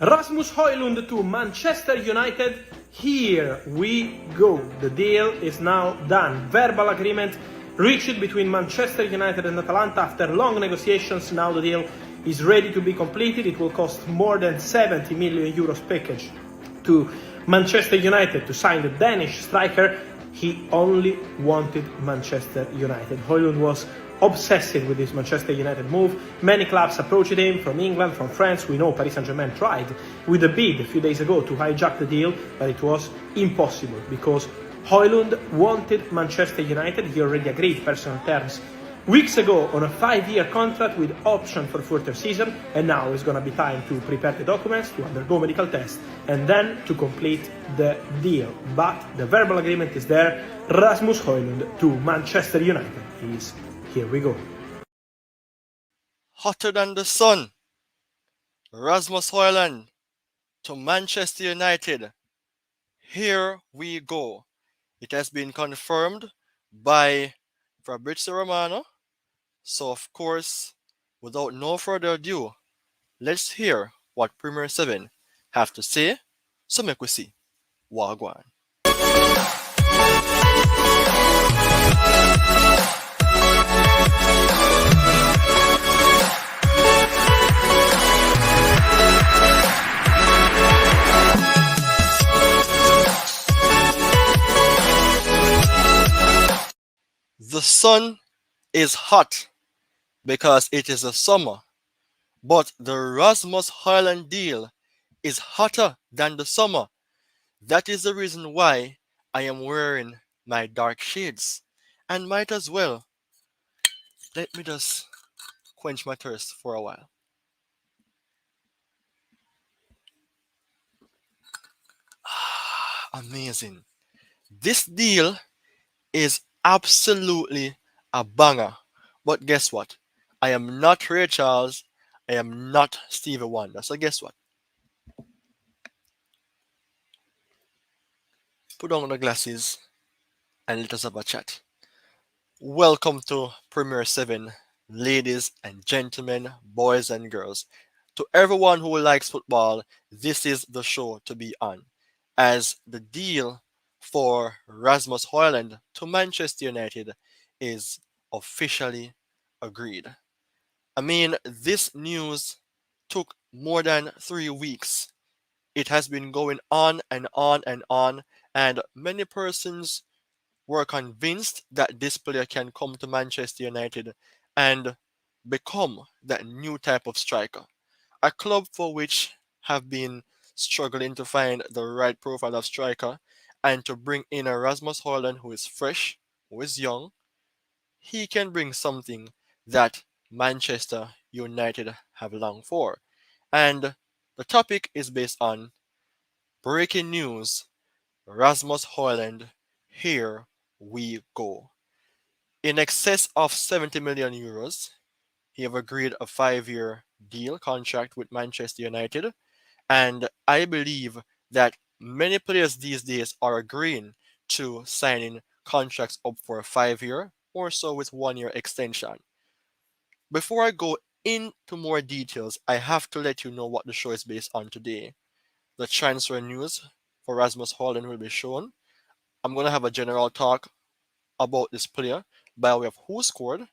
Rasmus Højlund to Manchester United. Here we go. The deal is now done. Verbal agreement reached between Manchester United and Atalanta after long negotiations. Now the deal is ready to be completed. It will cost more than 70 million euros package to Manchester United to sign the Danish striker. He only wanted Manchester United. Højlund was obsessed with this Manchester United move. Many clubs approached him from England, from France. We know Paris Saint-Germain tried with a bid a few days ago to hijack the deal, but it was impossible because Højlund wanted Manchester United. He already agreed personal terms weeks ago on a 5-year contract with option for further season, and now it's going to be time to prepare the documents, to undergo medical tests, and then to complete the deal. But the verbal agreement is there. Rasmus Højlund to Manchester United is here we go. Hotter than the sun. Rasmus Højlund to Manchester United. Here we go. It has been confirmed by Fabrizio Romano. So of course, without no further ado, let's hear what Premier 7 have to say. So make we see. Wagwan. The sun is hot because it is a summer, but the Rasmus Højlund deal is hotter than the summer. That is the reason why I am wearing my dark shades, and might as well let me just quench my thirst for a while. Amazing. This deal is absolutely a banger. But guess what? I am not Ray Charles. I am not Stevie Wonder. So guess what? Put on the glasses and let us have a chat. Welcome to Premier 7, ladies and gentlemen, boys and girls. To everyone who likes football, this is the show to be on, as the deal for Rasmus Højlund to Manchester United is officially agreed. I mean, this news took more than 3 weeks. It has been going on and on and on, and many persons were convinced that this player can come to Manchester United and become that new type of striker. A club for which have been struggling to find the right profile of striker, and to bring in a Rasmus Højlund who is fresh, who is young. He can bring something that Manchester United have longed for. And the topic is based on breaking news. Rasmus Højlund, here we go. In excess of 70 million euros, he have agreed a 5-year deal contract with Manchester United. And I believe that many players these days are agreeing to signing contracts up for a 5-year or so with 1-year extension. Before I go into more details, I have to let you know what the show is based on today. The transfer news for Rasmus Højlund will be shown. I'm going to have a general talk about this player by way of who scored,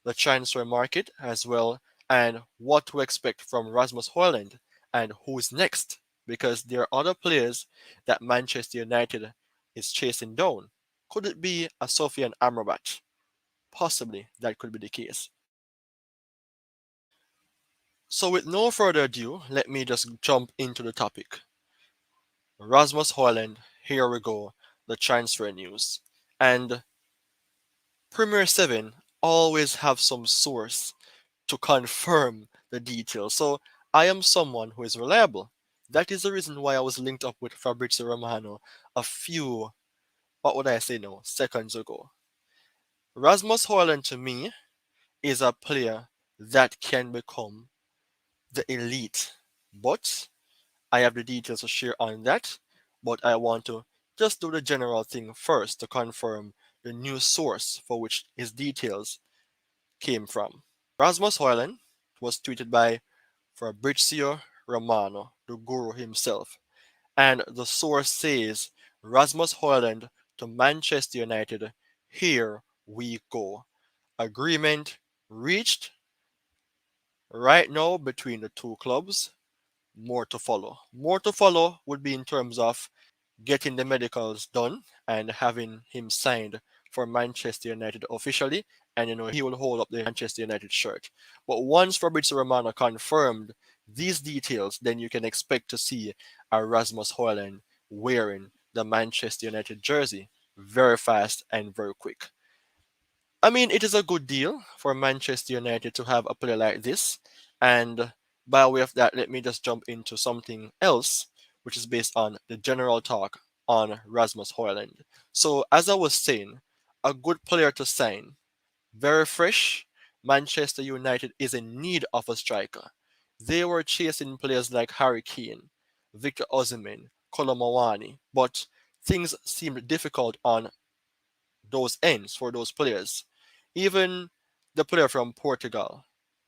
the transfer market as well, and what to expect from Rasmus Højlund and who's next, because there are other players that Manchester United is chasing down. Could it be a Sofian Amrabat? Possibly that could be the case. So with no further ado, let me just jump into the topic. Rasmus Højlund, here we go, the transfer news. And Premier 7 always have some source to confirm the details. So I am someone who is reliable. That is the reason why I was linked up with Fabrizio Romano a few, seconds ago. Rasmus Højlund to me is a player that can become the elite. But I have the details to share on that. But I want to just do the general thing first to confirm the news source for which his details came from. Rasmus Højlund was tweeted by Fabrizio Romano, the guru himself. And the source says Rasmus Højlund to Manchester United. Here we go. Agreement reached right now between the two clubs. More to follow. More to follow would be in terms of getting the medicals done and having him signed for Manchester United officially. And he will hold up the Manchester United shirt. But once Fabrizio Romano confirmed these details, then you can expect to see a Rasmus Højlund wearing the Manchester United jersey very fast and very quick. I mean, it is a good deal for Manchester United to have a player like this. And by way of that, let me just jump into something else, which is based on the general talk on Rasmus Højlund. So, as I was saying, a good player to sign, very fresh. Manchester United is in need of a striker. They were chasing players like Harry Kane, Victor Osimhen, Kolomawani, but things seemed difficult on those ends for those players. Even the player from Portugal,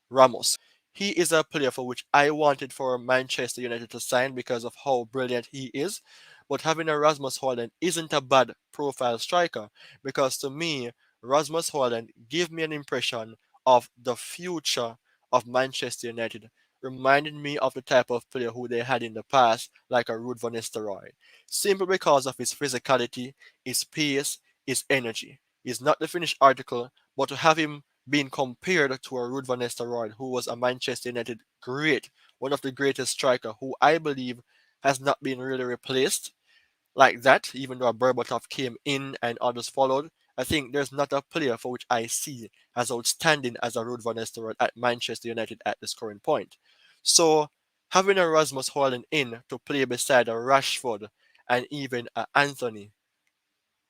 Ramos, he is a player for which I wanted for Manchester United to sign because of how brilliant he is. But having a Rasmus Højlund isn't a bad profile striker because to me, Rasmus Højlund gave me an impression of the future of Manchester United, reminding me of the type of player who they had in the past, like a Ruud van Nistelrooy, simply because of his physicality, his pace, his energy. He's not the finished article, but to have him being compared to a Ruud van Nistelrooy, who was a Manchester United great, one of the greatest striker, who I believe has not been really replaced like that, even though Berbatov came in and others followed. I think there's not a player for which I see as outstanding as a Ruud van Nistelrooy at Manchester United at this current point. So having a Rasmus Højlund in to play beside a Rashford and even a Anthony,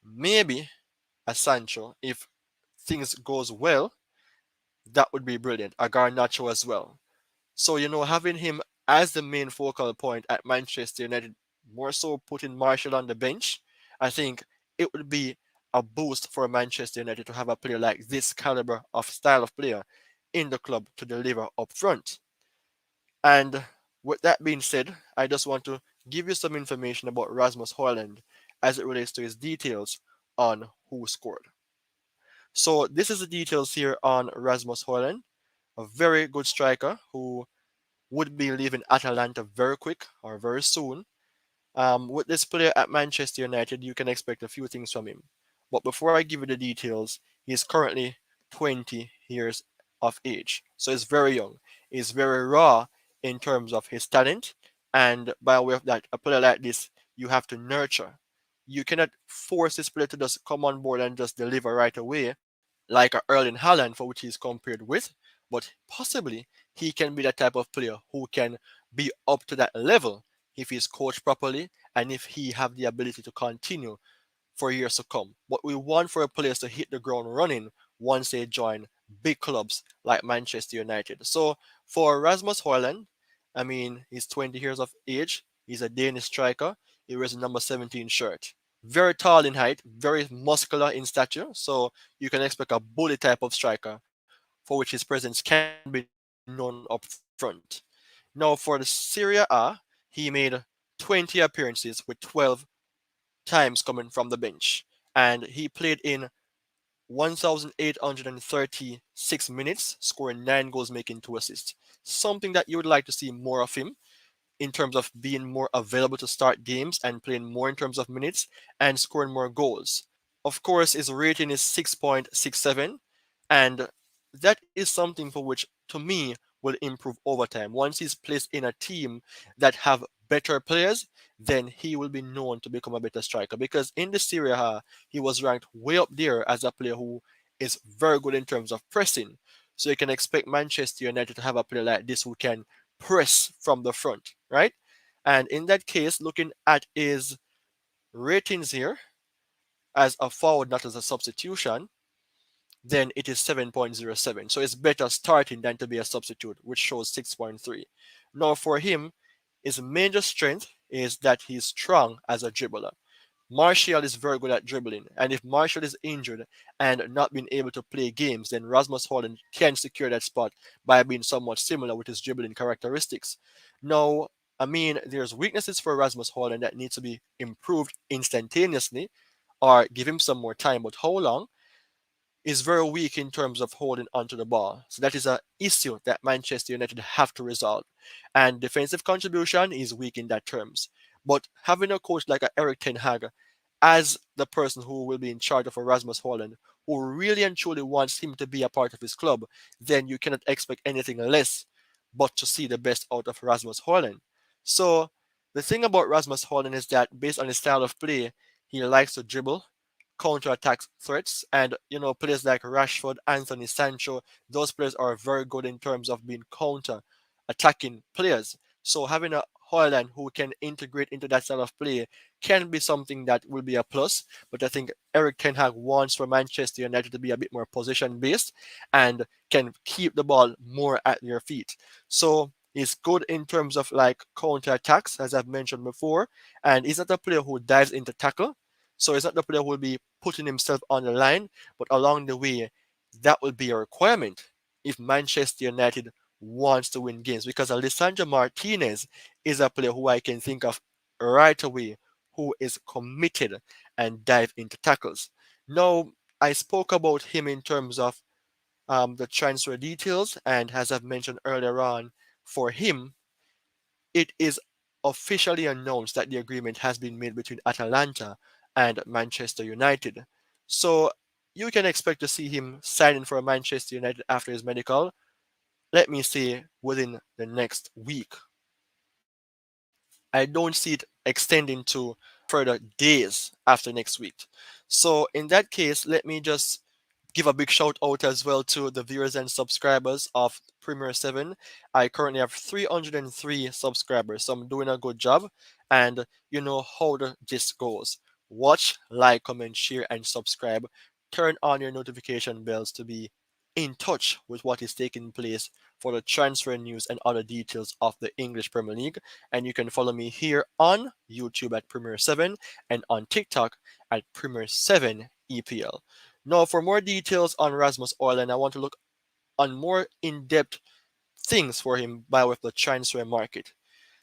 maybe a Sancho, if things goes well, that would be brilliant. A Garnacho as well. So, having him as the main focal point at Manchester United, more so putting Martial on the bench, I think it would be a boost for Manchester United to have a player like this caliber of style of player in the club to deliver up front. And with that being said, I just want to give you some information about Rasmus Højlund as it relates to his details on who scored. So this is the details here on Rasmus Højlund, a very good striker who would be leaving Atalanta very quick or very soon. With this player at Manchester United, you can expect a few things from him. But before I give you the details, he's currently 20 years of age. So he's very young. He's very raw in terms of his talent. And by way of that, a player like this, you have to nurture. You cannot force this player to just come on board and just deliver right away like a Erling Haaland, for which he's compared with, but possibly he can be the type of player who can be up to that level if he's coached properly and if he have the ability to continue for years to come. What we want for players to hit the ground running once they join big clubs like Manchester United. So for Rasmus Højlund, I mean, he's 20 years of age. He's a Danish striker. He wears a number 17 shirt. Very tall in height, very muscular in stature. So you can expect a bully type of striker for which his presence can be known up front. Now for the Serie A, he made 20 appearances with 12 times coming from the bench. And he played in 1,836 minutes, scoring 9 goals, making 2 assists. Something that you would like to see more of him in terms of being more available to start games and playing more in terms of minutes and scoring more goals. Of course, his rating is 6.67, and that is something for which, to me, will improve over time. Once he's placed in a team that have better players, then he will be known to become a better striker. Because in the Serie A, he was ranked way up there as a player who is very good in terms of pressing. So you can expect Manchester United to have a player like this who can press from the front, right? And in that case, looking at his ratings here as a forward, not as a substitution, then it is 7.07. So it's better starting than to be a substitute, which shows 6.3. Now for him, his major strength is that he's strong as a dribbler. Martial is very good at dribbling, and if Martial is injured and not being able to play games, then Rasmus Højlund can secure that spot by being somewhat similar with his dribbling characteristics. Now, I mean, there's weaknesses for Rasmus Højlund that need to be improved instantaneously or give him some more time, but how long? Is very weak in terms of holding onto the ball. So that is an issue that Manchester United have to resolve. And defensive contribution is weak in that terms. But having a coach like a Eric Ten Hag as the person who will be in charge of Rasmus Højlund, who really and truly wants him to be a part of his club, then you cannot expect anything less but to see the best out of Rasmus Højlund. So the thing about Rasmus Højlund is that based on his style of play, he likes to dribble, counter-attack threats, and players like Rashford, Anthony, Sancho, those players are very good in terms of being counter-attacking players. So having a Højlund who can integrate into that style of play can be something that will be a plus. But I think Eric Ten Hag wants for Manchester United to be a bit more position-based and can keep the ball more at their feet. So he's good in terms of like counter-attacks, as I've mentioned before, and he's not a player who dives into tackle. So it's not the player who will be putting himself on the line, but along the way, that will be a requirement if Manchester United wants to win games. Because Alessandro Martinez is a player who I can think of right away who is committed and dive into tackles. Now, I spoke about him in terms of the transfer details, and as I've mentioned earlier on, for him, it is officially announced that the agreement has been made between Atalanta and Manchester United. So you can expect to see him signing for Manchester United after his medical, let me say, within the next week. I don't see it extending to further days after next week. So in that case, let me just give a big shout out as well to the viewers and subscribers of Premier 7. I currently have 303 subscribers, so I'm doing a good job. And you know how this goes. Watch, like, comment, share, and subscribe. Turn on your notification bells to be in touch with what is taking place for the transfer news and other details of the English Premier League. And you can follow me here on YouTube at Premier 7 and on TikTok at Premier 7 EPL. Now, for more details on Rasmus Højlund, I want to look on more in-depth things for him by way of the transfer market.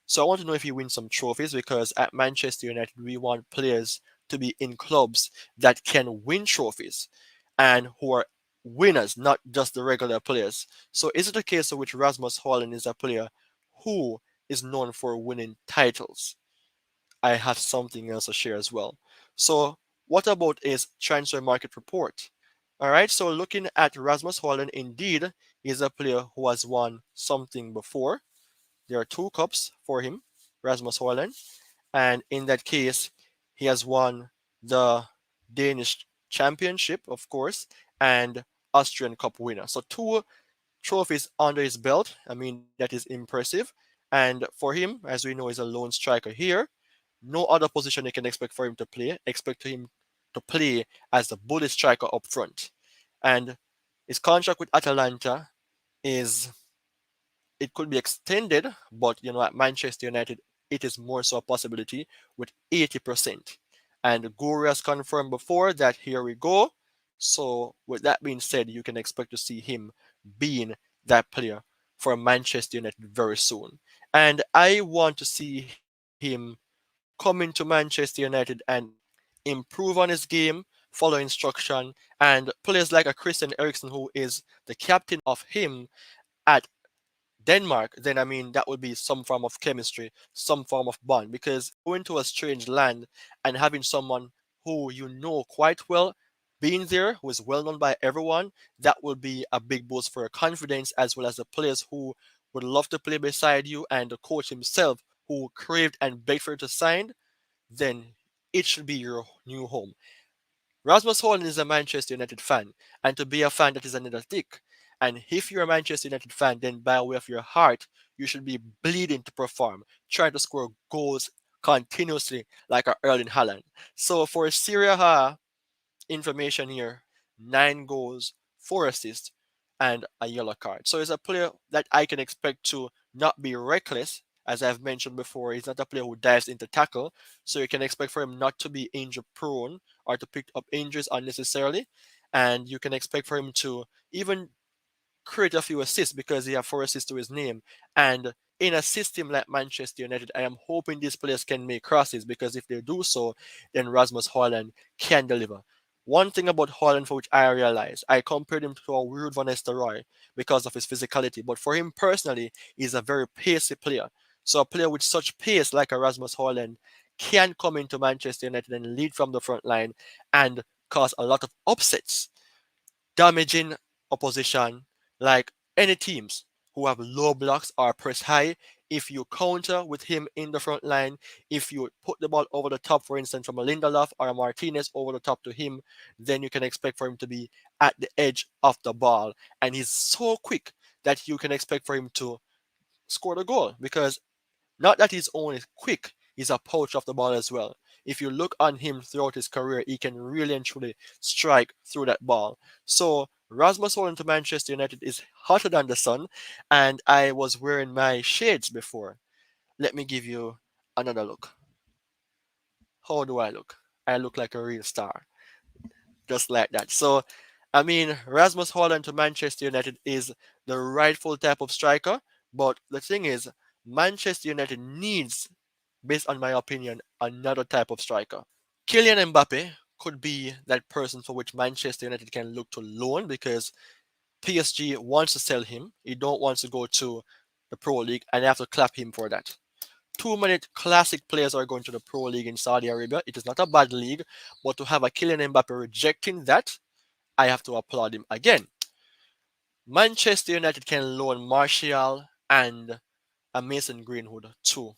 So I want to know if he wins some trophies because at Manchester United, we want players to be in clubs that can win trophies and who are winners, not just the regular players. So is it a case of which Rasmus Højlund is a player who is known for winning titles? I have something else to share as well. So what about his transfer market report? All right, so looking at Rasmus Højlund, indeed, he's a player who has won something before. There are two cups for him, Rasmus Højlund, and in that case, he has won the Danish Championship, of course, and Austrian Cup winner. So two trophies under his belt. I mean, that is impressive. And for him, as we know, he's a lone striker here. No other position you can expect for him to play. Expect him to play as the bully striker up front. And his contract with Atalanta is it could be extended, but at Manchester United, it is more so a possibility with 80%. And Guru has confirmed before that here we go. So with that being said, you can expect to see him being that player for Manchester United very soon. And I want to see him come into Manchester United and improve on his game, follow instruction, and players like a Christian Eriksen, who is the captain of him at Denmark, then I mean that would be some form of chemistry, some form of bond. Because going to a strange land and having someone who you know quite well being there, who is well known by everyone, that will be a big boost for your confidence as well as the players who would love to play beside you and the coach himself who craved and begged for you to sign. Then it should be your new home. Rasmus Højlund is a Manchester United fan, and to be a fan that is another tick. And if you're a Manchester United fan, then by way of your heart, you should be bleeding to perform, trying to score goals continuously like a Erling Haaland. So for Serie A information here, 9 goals, 4 assists, and a yellow card. So he's a player that I can expect to not be reckless. As I've mentioned before, he's not a player who dives into tackle. So you can expect for him not to be injury prone or to pick up injuries unnecessarily. And you can expect for him to even create a few assists because he has 4 assists to his name. And in a system like Manchester United, I am hoping these players can make crosses, because if they do so, then Rasmus Højlund can deliver. One thing about Højlund for which I realize, I compared him to a weird Van Nistelrooy because of his physicality, but for him personally, he's a very pacey player. So a player with such pace like a Rasmus Højlund can come into Manchester United and lead from the front line and cause a lot of upsets, damaging opposition like any teams who have low blocks or press high. If you counter with him in the front line, if you put the ball over the top, for instance, from a Lindelof or a Martinez over the top to him, then you can expect for him to be at the edge of the ball. And he's so quick that you can expect for him to score the goal, because not that he's only quick, he's a poach of the ball as well. If you look on him throughout his career, he can really and truly strike through that ball. So Rasmus Højlund to Manchester United is hotter than the sun, and I was wearing my shades before. Let me give you another look. How do I look? I look like a real star, just like that. So, I mean, Rasmus Højlund to Manchester United is the rightful type of striker, but the thing is, Manchester United needs, based on my opinion, another type of striker. Kylian Mbappe could be that person for which Manchester United can look to loan, because PSG wants to sell him. He don't want to go to the Pro League, and they have to clap him for that. Too many classic players are going to the Pro League in Saudi Arabia. It is not a bad league, but to have a Kylian Mbappe rejecting that, I have to applaud him again. Manchester United can loan Martial and a Mason Greenwood to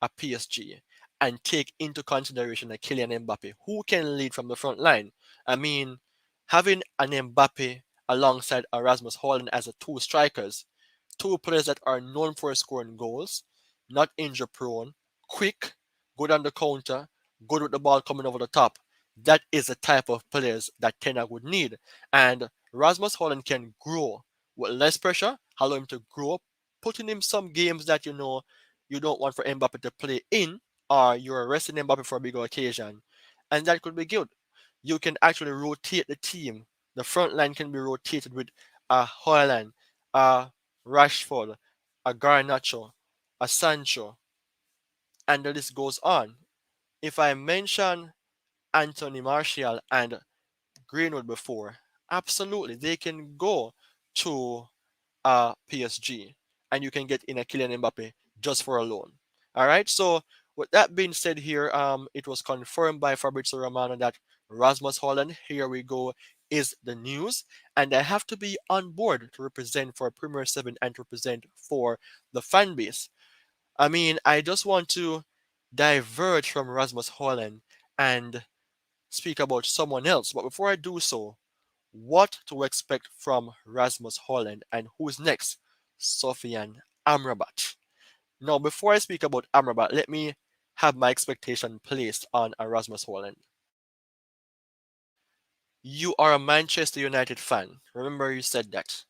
a PSG and take into consideration a Kylian Mbappe who can lead from the front line. I mean, having an Mbappe alongside Erasmus Højlund as a two strikers, two players that are known for scoring goals, not injury prone, quick, good on the counter, good with the ball coming over the top. That is the type of players that Ten Hag would need. And Rasmus Højlund can grow with less pressure, allow him to grow, putting him some games that you don't want for Mbappe to play in, or you're resting Mbappe for a bigger occasion. And that could be good. You can actually rotate the team. The front line can be rotated with a Højlund, a Rashford, a Garnacho, a Sancho, and the list goes on. If I mention Anthony Martial and Greenwood before, absolutely, they can go to PSG, and you can get in a Kylian Mbappe just for a loan. All right. So with that being said, here, it was confirmed by Fabrizio Romano that Rasmus Højlund, here we go, is the news, and I have to be on board to represent for Premier Seven and to represent for the fan base. I mean, I just want to diverge from Rasmus Højlund and speak about someone else. But before I do so, what to expect from Rasmus Højlund and who's next? Sofian Amrabat. Now, before I speak about Amrabat, let me have my expectation placed on Rasmus Højlund. You are a Manchester United fan. Remember, you said that.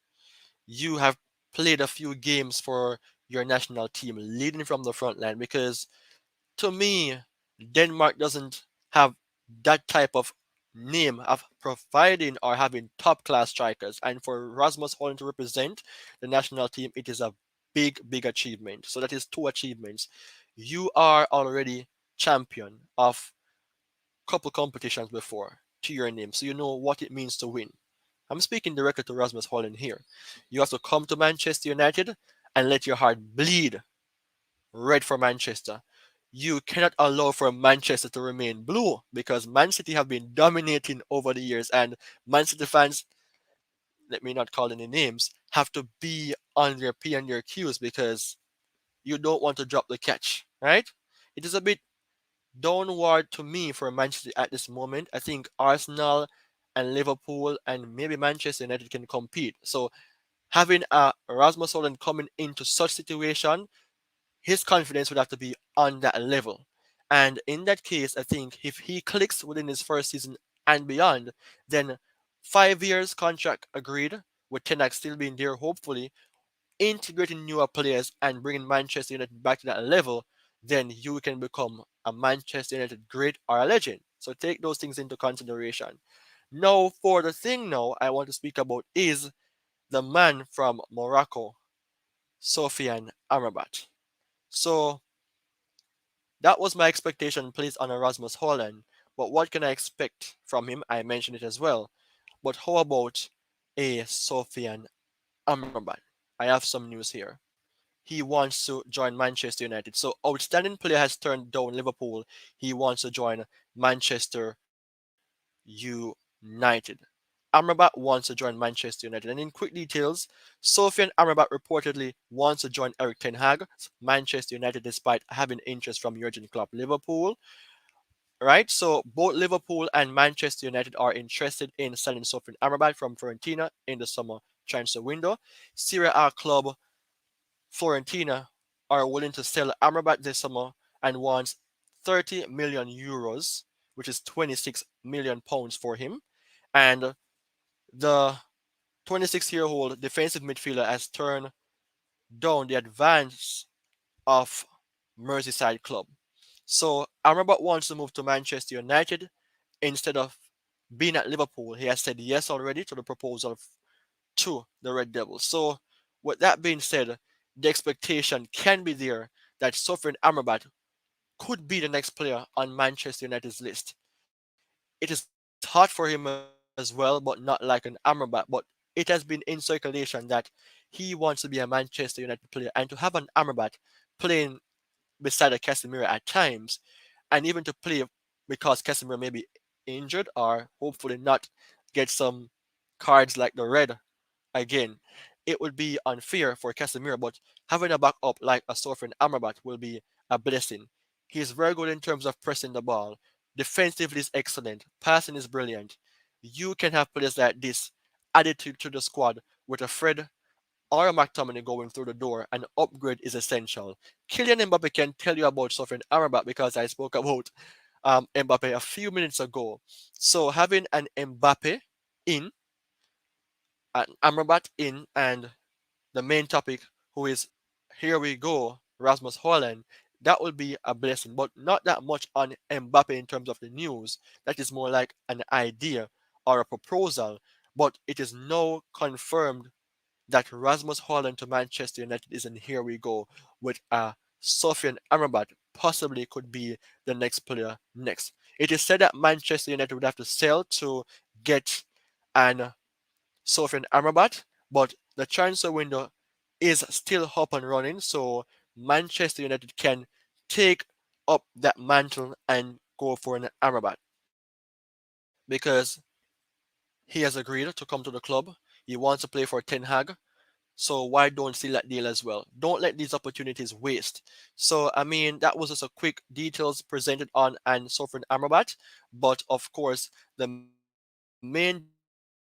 You have played a few games for your national team, leading from the front line, because to me, Denmark doesn't have that type of name of providing or having top class strikers. And for Rasmus Højlund to represent the national team, it is a big, big achievement. So that is two achievements. You are already champion of couple competitions before to your name, so you know what it means to win. I'm speaking directly to Rasmus Højlund here. You have to come to Manchester United and let your heart bleed red for Manchester. You cannot allow for Manchester to remain blue, because Man City have been dominating over the years, and Man City fans, let me not call any names, have to be on their P and their Qs, because you don't want to drop the catch, right? It is a bit downward to me for Manchester at this moment. I think Arsenal and Liverpool and maybe Manchester United can compete. So having a Rasmus Højlund coming into such situation, his confidence would have to be on that level. And in that case, I think if he clicks within his first season and beyond, then 5 years contract agreed, with Ten Hag still being there, hopefully, integrating newer players and bringing Manchester United back to that level, then you can become a Manchester United great or a legend. So take those things into consideration. Now, for the thing now I want to speak about is the man from Morocco, Sofian Amrabat. So that was my expectation placed on Rasmus Højlund. But what can I expect from him? I mentioned it as well. But how about a Sofian Amrabat? I have some news here. He wants to join Manchester United. So outstanding player has turned down Liverpool. He wants to join Manchester United. Amrabat wants to join Manchester United. And in quick details, Sofian Amrabat reportedly wants to join Eric Ten Hag's Manchester United despite having interest from Jurgen Klopp Liverpool. Right? So both Liverpool and Manchester United are interested in selling Sofian Amrabat from Fiorentina in the summer transfer window. Serie A club Fiorentina are willing to sell Amrabat this summer and wants 30 million euros, which is 26 million pounds for him. And the 26-year-old defensive midfielder has turned down the advance of Merseyside club. So Amrabat wants to move to Manchester United instead of being at Liverpool. He has said yes already to the proposal to the Red Devils. So with that being said, the expectation can be there that Sofian Amrabat could be the next player on Manchester United's list. It is hot for him as well, but not like an Amrabat. But it has been in circulation that he wants to be a Manchester United player, and to have an Amrabat playing beside a Casemiro at times, and even to play because Casemiro may be injured or hopefully not get some cards like the red again. It would be unfair for Casemiro, but having a backup like a Sofian Amrabat will be a blessing. He is very good in terms of pressing the ball. Defensively is excellent. Passing is brilliant. You can have players like this added to the squad with a Fred or a McTominay going through the door. An upgrade is essential. Kylian Mbappe can tell you about Sofian Amrabat because I spoke about Mbappe a few minutes ago. So having an Mbappe in, an Amrabat in, and the main topic, who is here we go, Rasmus Højlund, that will be a blessing, but not that much on Mbappe in terms of the news. That is more like an idea or a proposal, but it is now confirmed that Rasmus Højlund to Manchester United is in here we go with Sofian Amrabat possibly could be the next player next. It is said that Manchester United would have to sell to get an Sofian Amrabat, but the transfer window is still up and running, so Manchester United can take up that mantle and go for an Amrabat because he has agreed to come to the club. He wants to play for Ten Hag, so why don't seal that deal as well? Don't let these opportunities waste. So I mean that was just a quick details presented on and Sofian Amrabat, but of course the main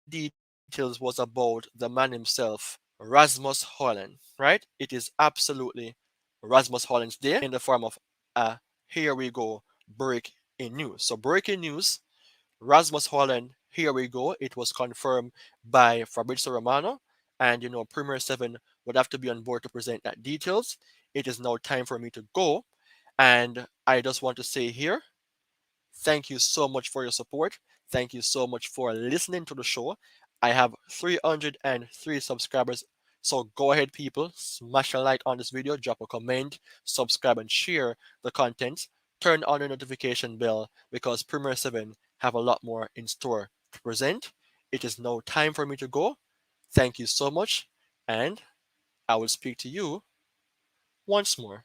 details was about the man himself, Rasmus Højlund, right? It is absolutely Rasmus Højlund's day in the form of here we go breaking news. So breaking news, Rasmus Højlund, here we go. It was confirmed by Fabrizio Romano, and Premier 7 would have to be on board to present that details. It is now time for me to go, and I just want to say here, thank you so much for your support. Thank you so much for listening to the show. I have 303 subscribers. So go ahead, people, smash a like on this video, drop a comment, subscribe, and share the content. Turn on the notification bell because Premier 7 have a lot more in store to present. It is now time for me to go. Thank you so much, and I will speak to you once more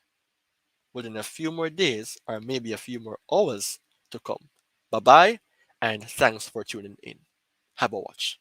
within a few more days or maybe a few more hours to come. Bye bye, and thanks for tuning in. Have a watch.